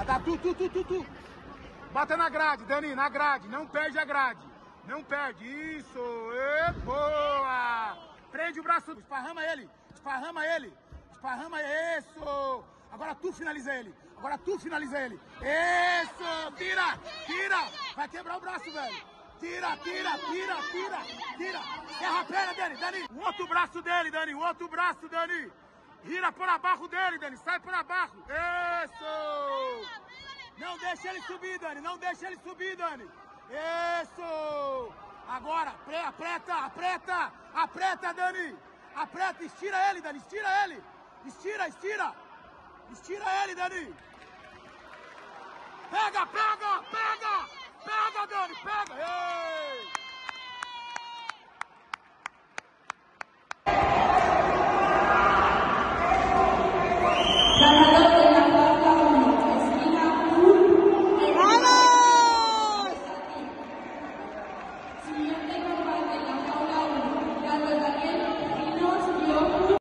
dá tu. Bota na grade, Dani, na grade. Não perde a grade. Não perde. Isso. Boa. Prende o braço. Esparrama ele. Isso. Agora tu finaliza ele. Isso. Tira. Vai quebrar o braço, velho. Tira. Erra a perna dele, Dani. O outro braço dele, Dani. Gira por abaixo dele, Dani. Sai por abaixo. Isso. Não deixa ele subir, Dani. Isso. Agora, aperta, Dani. Aperta, estira ele, Dani. Estira ele, Dani. Pega, Dani. Pega. Ei.